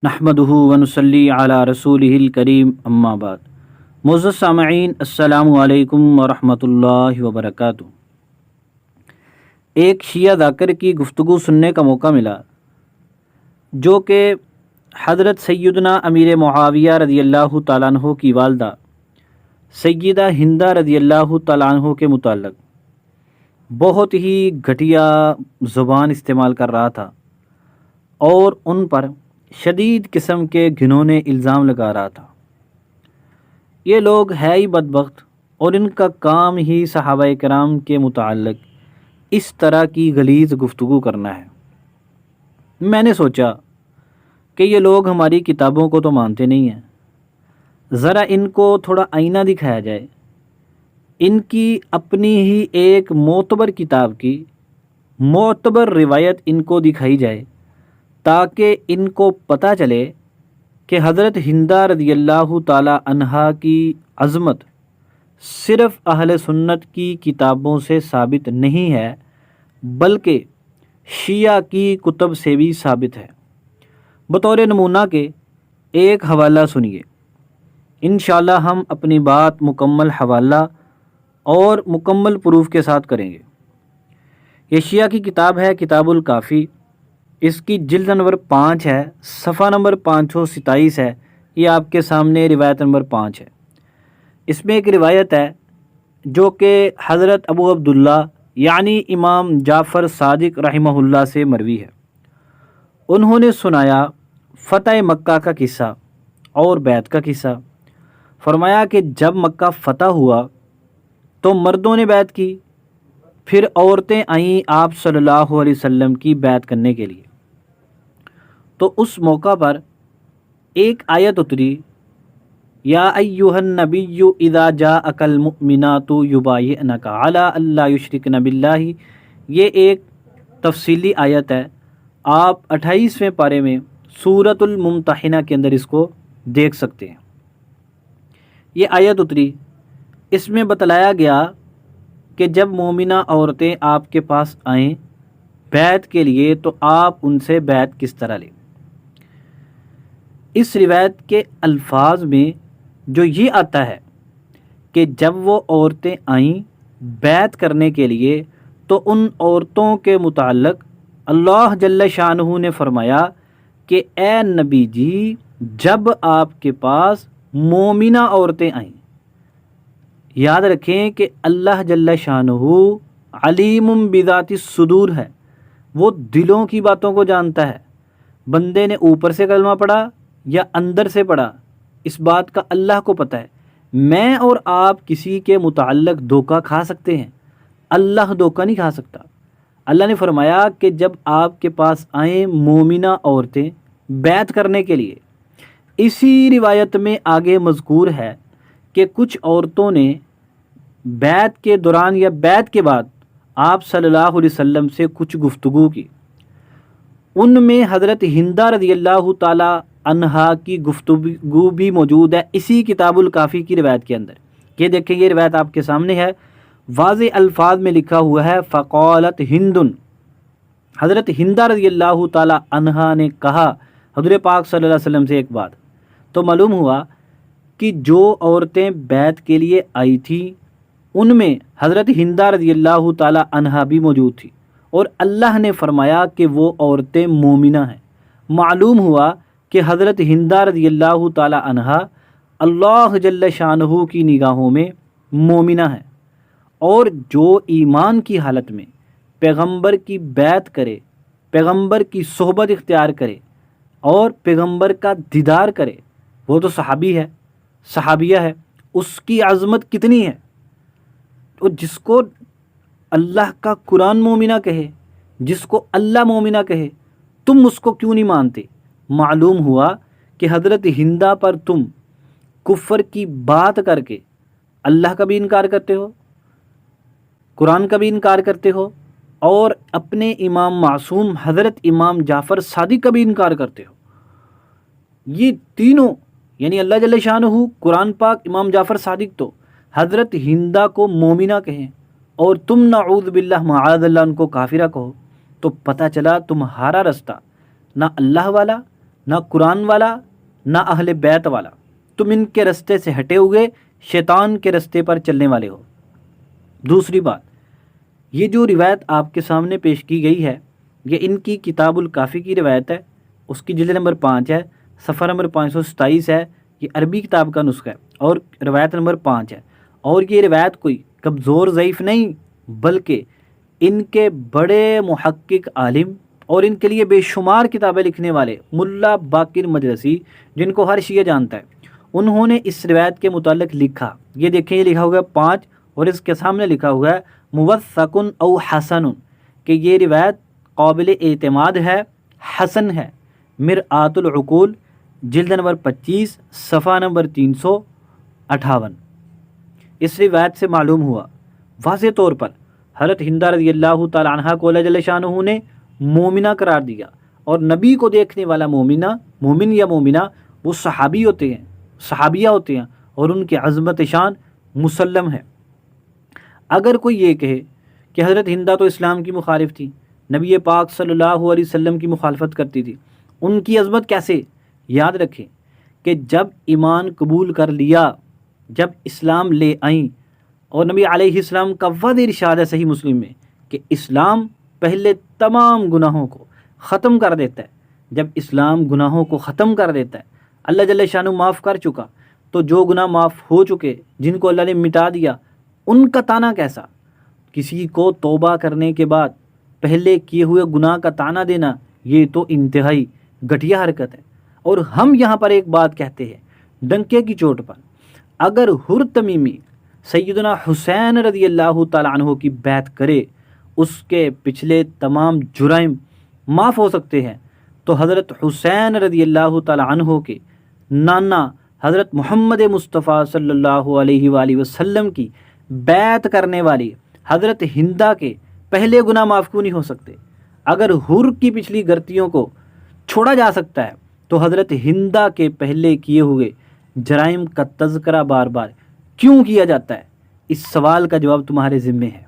نحمدہ ونصلی علی رسولہ الکریم اما بعد۔ معزز سامعین، السلام علیکم ورحمۃ اللہ وبرکاتہ۔ ایک شیعہ ذاکر کی گفتگو سننے کا موقع ملا جو کہ حضرت سیدنا امیر معاویہ رضی اللہ تعالیٰ عنہ کی والدہ سیدہ ہندہ رضی اللہ تعالیٰ عنہ کے متعلق بہت ہی گھٹیا زبان استعمال کر رہا تھا اور ان پر شدید قسم کے گھنونے الزام لگا رہا تھا۔ یہ لوگ ہے ہی بدبخت اور ان کا کام ہی صحابہ کرام کے متعلق اس طرح کی غلیظ گفتگو کرنا ہے۔ میں نے سوچا کہ یہ لوگ ہماری کتابوں کو تو مانتے نہیں ہیں، ذرا ان کو تھوڑا آئینہ دکھایا جائے، ان کی اپنی ہی ایک معتبر کتاب کی معتبر روایت ان کو دکھائی جائے تاکہ ان کو پتہ چلے کہ حضرت ہندہ رضی اللہ تعالی عنہا کی عظمت صرف اہل سنت کی کتابوں سے ثابت نہیں ہے بلکہ شیعہ کی کتب سے بھی ثابت ہے۔ بطور نمونہ کے ایک حوالہ سنیے، انشاءاللہ ہم اپنی بات مکمل حوالہ اور مکمل پروف کے ساتھ کریں گے۔ یہ شیعہ کی کتاب ہے کتاب الکافی، اس کی جلد نمبر 5 ہے، صفحہ نمبر 527 ہے، یہ آپ کے سامنے روایت نمبر 5 ہے۔ اس میں ایک روایت ہے جو کہ حضرت ابو عبداللہ یعنی امام جعفر صادق رحمہ اللہ سے مروی ہے۔ انہوں نے سنایا فتح مکہ کا قصہ اور بیعت کا قصہ۔ فرمایا کہ جب مکہ فتح ہوا تو مردوں نے بیعت کی، پھر عورتیں آئیں آپ صلی اللہ علیہ وسلم کی بیعت کرنے کے لیے، تو اس موقع پر ایک آیت اتری، یا ایھا النبی اذا جاءک المؤمنات یبایعنک علی الا یشرکن باللہ۔ یہ ایک تفصیلی آیت ہے، آپ 28ویں پارے میں سورۃ الممتحنہ کے اندر اس کو دیکھ سکتے ہیں۔ یہ آیت اتری، اس میں بتلایا گیا کہ جب مومنہ عورتیں آپ کے پاس آئیں بیعت کے لیے تو آپ ان سے بیعت کس طرح لیں۔ اس روایت کے الفاظ میں جو یہ آتا ہے کہ جب وہ عورتیں آئیں بیعت کرنے کے لیے تو ان عورتوں کے متعلق اللہ جل شانہ نے فرمایا کہ اے نبی جی، جب آپ کے پاس مومنہ عورتیں آئیں، یاد رکھیں کہ اللہ جل شانہ علیم بذات الصدور ہے، وہ دلوں کی باتوں کو جانتا ہے۔ بندے نے اوپر سے کلمہ پڑھا یا اندر سے پڑھا، اس بات کا اللہ کو پتہ ہے۔ میں اور آپ کسی کے متعلق دھوکہ کھا سکتے ہیں، اللہ دھوکہ نہیں کھا سکتا۔ اللہ نے فرمایا کہ جب آپ کے پاس آئیں مومنہ عورتیں بیعت کرنے کے لیے۔ اسی روایت میں آگے مذکور ہے کہ کچھ عورتوں نے بیعت کے دوران یا بیعت کے بعد آپ صلی اللہ علیہ وسلم سے کچھ گفتگو کی، ان میں حضرت ہندہ رضی اللہ تعالی عنہا کی گفتگو بھی موجود ہے اسی کتاب الکافی کی روایت کے اندر۔ یہ دیکھیں، یہ روایت آپ کے سامنے ہے، واضح الفاظ میں لکھا ہوا ہے فقالت ہند، حضرت ہندہ رضی اللہ تعالی عنہا نے کہا حضور پاک صلی اللہ علیہ وسلم سے ایک بات، تو معلوم ہوا کہ جو عورتیں بیعت کے لیے آئی تھیں ان میں حضرت ہندہ رضی اللہ تعالی عنہا بھی موجود تھی، اور اللہ نے فرمایا کہ وہ عورتیں مومنہ ہیں۔ معلوم ہوا کہ حضرت ہندہ رضی اللہ تعالی عنہا اللہ جل شانہ کی نگاہوں میں مومنہ ہیں، اور جو ایمان کی حالت میں پیغمبر کی بیعت کرے، پیغمبر کی صحبت اختیار کرے اور پیغمبر کا دیدار کرے، وہ تو صحابی ہے، صحابیہ ہے، اس کی عظمت کتنی ہے۔ تو جس کو اللہ کا قرآن مومنہ کہے، جس کو اللہ مومنہ کہے، تم اس کو کیوں نہیں مانتے؟ معلوم ہوا کہ حضرت ہندہ پر تم کفر کی بات کر کے اللہ کا بھی انکار کرتے ہو، قرآن کا بھی انکار کرتے ہو، اور اپنے امام معصوم حضرت امام جعفر صادق کا بھی انکار کرتے ہو۔ یہ تینوں یعنی اللہ جل شانہ، قرآن پاک، امام جعفر صادق، تو حضرت ہندہ کو مومنہ کہیں اور تم نعوذ باللہ معاذ اللہ ان کو کافرہ کہو، تو پتہ چلا تمہارا رستہ نہ اللہ والا نہ قرآن والا نہ اہل بیت والا، تم ان کے رستے سے ہٹے ہوئے شیطان کے رستے پر چلنے والے ہو۔ دوسری بات، یہ جو روایت آپ کے سامنے پیش کی گئی ہے یہ ان کی کتاب الکافی کی روایت ہے، اس کی جلد نمبر 5 ہے، صفحہ نمبر 527 ہے، یہ عربی کتاب کا نسخہ ہے اور روایت نمبر 5 ہے، اور یہ روایت کوئی کمزور ضعیف نہیں بلکہ ان کے بڑے محقق عالم اور ان کے لیے بے شمار کتابیں لکھنے والے ملا باقر مجلسی، جن کو ہر شیعہ جانتا ہے، انہوں نے اس روایت کے متعلق لکھا۔ یہ دیکھیں، یہ لکھا ہوا ہے 5 اور اس کے سامنے لکھا ہوا ہے موثق او حسن، کہ یہ روایت قابل اعتماد ہے، حسن ہے۔ مرآت العقول جلد نمبر 25 صفحہ نمبر 358۔ اس روایت سے معلوم ہوا واضح طور پر حضرت ہندہ رضی اللہ تعالی عنہ کو اللہ جل شانہ نے مومنہ قرار دیا، اور نبی کو دیکھنے والا مومن یا مومنہ وہ صحابی ہوتے ہیں، صحابیہ ہوتے ہیں، اور ان کی عظمت شان مسلم ہے۔ اگر کوئی یہ کہے کہ حضرت ہندہ تو اسلام کی مخالف تھی، نبی پاک صلی اللہ علیہ وسلم کی مخالفت کرتی تھی، ان کی عظمت کیسے؟ یاد رکھیں کہ جب ایمان قبول کر لیا، جب اسلام لے آئیں، اور نبی علیہ السلام کا واضح ارشاد ہے صحیح مسلم میں کہ اسلام پہلے تمام گناہوں کو ختم کر دیتا ہے۔ جب اسلام گناہوں کو ختم کر دیتا ہے، اللہ جل شانہ معاف کر چکا، تو جو گناہ معاف ہو چکے، جن کو اللہ نے مٹا دیا، ان کا تانا کیسا؟ کسی کو توبہ کرنے کے بعد پہلے کیے ہوئے گناہ کا تانا دینا، یہ تو انتہائی گھٹیا حرکت ہے۔ اور ہم یہاں پر ایک بات کہتے ہیں ڈنکے کی چوٹ پر، اگر ہر تمیمی سیدنا حسین رضی اللہ تعالیٰ عنہ کی بیعت کرے، اس کے پچھلے تمام جرائم معاف ہو سکتے ہیں، تو حضرت حسین رضی اللہ تعالیٰ عنہ کے نانا حضرت محمد مصطفیٰ صلی اللہ علیہ وآلہ وسلم کی بیعت کرنے والی حضرت ہندہ کے پہلے گناہ معاف کیوں نہیں ہو سکتے؟ اگر حر کی پچھلی غلطیوں کو چھوڑا جا سکتا ہے تو حضرت ہندہ کے پہلے کیے ہوئے جرائم کا تذکرہ بار بار کیوں کیا جاتا ہے؟ اس سوال کا جواب تمہارے ذمے ہے۔